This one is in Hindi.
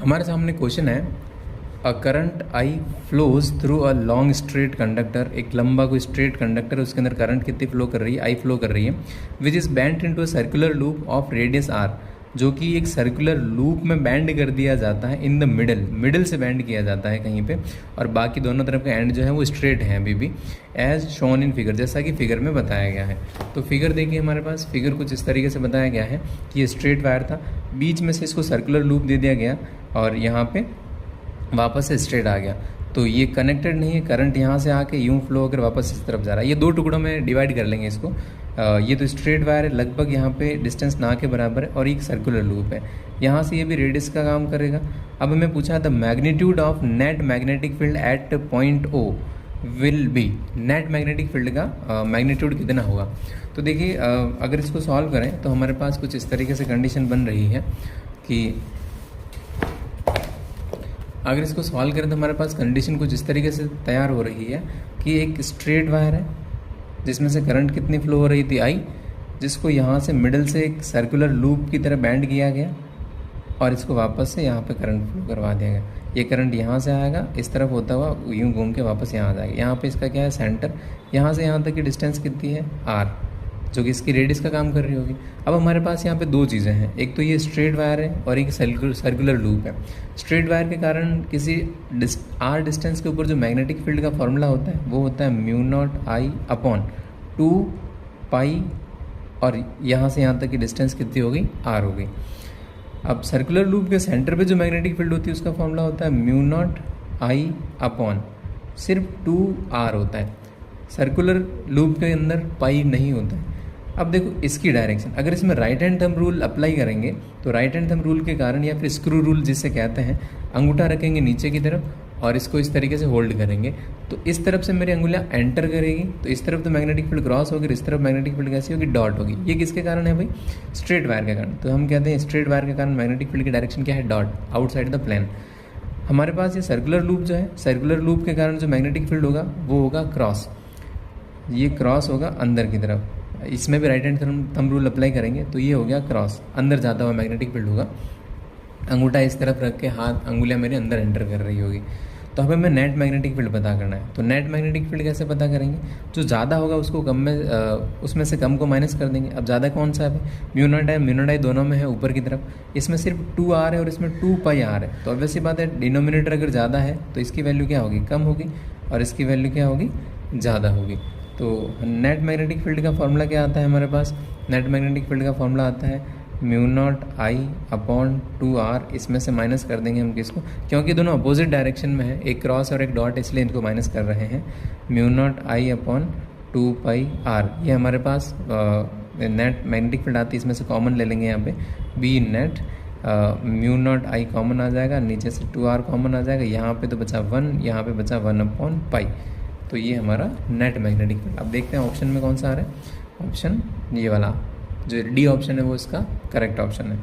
हमारे सामने क्वेश्चन है, a current I flows through a long straight conductor. एक लंबा कोई स्ट्रेट कंडक्टर, उसके अंदर करंट कितनी फ्लो कर रही है, आई फ्लो कर रही है, which is bend into a circular loop of radius R, जो कि एक सर्कुलर लूप में बैंड कर दिया जाता है इन द मिडल से बैंड किया जाता है कहीं पे, और बाकी दोनों तरफ का एंड जो है वो स्ट्रेट है अभी भी, एज शोन इन फिगर, जैसा कि फिगर में बताया गया है। तो फिगर देखिए, हमारे पास फिगर कुछ इस तरीके से बताया गया है कि ये स्ट्रेट वायर था, बीच में से इसको सर्कुलर लूप दे दिया गया और यहाँ पे वापस से स्ट्रेट आ गया। तो ये कनेक्टेड नहीं है, करंट यहाँ से आके यूँ फ्लो होकर वापस इस तरफ जा रहा है। ये दो टुकड़ों में डिवाइड कर लेंगे इसको। ये तो स्ट्रेट वायर है, लगभग यहाँ पे डिस्टेंस ना के बराबर है, और एक सर्कुलर लूप है, यहाँ से ये भी रेडियस का काम करेगा। अब हमें पूछा the magnitude of net magnetic field at point O will be, net magnetic field का मैग्नीट्यूड कितना होगा। तो देखिए, अगर इसको सॉल्व करें तो हमारे पास कुछ इस तरीके से कंडीशन बन रही है कि अगर इसको सॉल्व करें तो हमारे पास कंडीशन कुछ इस तरीके से तैयार हो रही है कि एक स्ट्रेट वायर है जिसमें से करंट कितनी फ्लो हो रही थी, आई, जिसको यहाँ से मिडल से एक सर्कुलर लूप की तरह बैंड किया गया और इसको वापस से यहाँ पे करंट फ्लो करवा दिया गया। ये करंट यहाँ से आएगा, इस तरफ होता हुआ यूँ घूम के वापस यहाँ आ जाएगा। यहाँ पे इसका क्या है, सेंटर, यहाँ से यहाँ तक की डिस्टेंस कितनी है, आर, जो कि इसकी रेडियस का काम कर रही होगी। अब हमारे पास यहाँ पे दो चीज़ें हैं, एक तो ये स्ट्रेट वायर है और एक सर्कुलर लूप है। स्ट्रेट वायर के कारण किसी आर डिस्टेंस के ऊपर जो मैग्नेटिक फील्ड का फॉर्मूला होता है वो होता है म्यू नॉट आई अपॉन 2 पाई, और यहाँ से यहाँ तक की डिस्टेंस कितनी हो गई, आर हो गई। अब सर्कुलर लूप के सेंटर पे जो मैग्नेटिक फील्ड होती है उसका फॉर्मूला होता है म्यू नॉट आई अपॉन सिर्फ 2 आर होता है। सर्कुलर लूप के अंदर पाई नहीं होता है। अब देखो इसकी डायरेक्शन, अगर इसमें right hand thumb rule apply करेंगे तो राइट हैंड थंब रूल के कारण, या फिर स्क्रू रूल जिसे कहते हैं, अंगूठा रखेंगे नीचे की तरफ और इसको इस तरीके से होल्ड करेंगे, तो इस तरफ से मेरी अंगुलियाँ एंटर करेगी, तो इस तरफ तो मैग्नेटिक फील्ड क्रॉस होगी, इस तरफ मैग्नेटिक फील्ड कैसी होगी, डॉट होगी। ये किसके कारण है भाई, स्ट्रेट वायर के कारण। तो हम कहते हैं स्ट्रेट वायर के कारण मैग्नेटिक फील्ड की डायरेक्शन क्या है, डॉट, आउटसाइड द प्लेन। हमारे पास ये सर्कुलर लूप जो है, सर्कुलर लूप के कारण जो मैग्नेटिक फील्ड होगा वो होगा क्रॉस, ये क्रॉस होगा अंदर की तरफ। इसमें भी right hand thumb rule apply करेंगे तो ये हो गया क्रॉस, अंदर जाता हुआ मैग्नेटिक फील्ड होगा। अंगूठा इस तरफ रख के हाथ, अंगुलियाँ मेरे अंदर एंटर कर रही होगी। तो हमें नेट मैग्नेटिक फील्ड पता करना है। तो नेट मैग्नेटिक फील्ड कैसे पता करेंगे, जो ज़्यादा होगा उसको कम में, उसमें से कम को माइनस कर देंगे। अब ज़्यादा कौन सा है, म्यू नॉट आई दोनों में है ऊपर की तरफ, इसमें सिर्फ 2 आर है और इसमें 2 पाई आर है। तो ऑब्वियस सी बात है, डिनोमिनेटर अगर ज़्यादा है तो इसकी वैल्यू क्या होगी, कम होगी, और इसकी वैल्यू क्या होगी, ज़्यादा होगी। तो नेट मैग्नेटिक फील्ड का फॉर्मूला क्या आता है हमारे पास, नेट मैग्नेटिक फील्ड का फॉर्मूला आता है mu naught I upon 2 R. इसमें से माइनस कर देंगे हम किसको, क्योंकि दोनों अपोजिट डायरेक्शन में है, एक क्रॉस और एक डॉट, इसलिए इनको माइनस कर रहे हैं। Mu naught I upon 2 pi R, ये हमारे पास नेट मैग्नेटिक फील्ड आती है। इसमें से कॉमन ले लेंगे यहाँ पे, बी नेट, म्यू नॉट आई कॉमन आ जाएगा, नीचे से 2 आर कॉमन आ जाएगा, यहाँ पे तो बचा 1, यहाँ पे बचा 1 अपॉन पाई। तो ये हमारा नेट मैग्नेटिक फील्ड। अब देखते हैं ऑप्शन में कौन सा आ रहा है। ऑप्शन ये वाला जो डी ऑप्शन है वो इसका करेक्ट ऑप्शन है।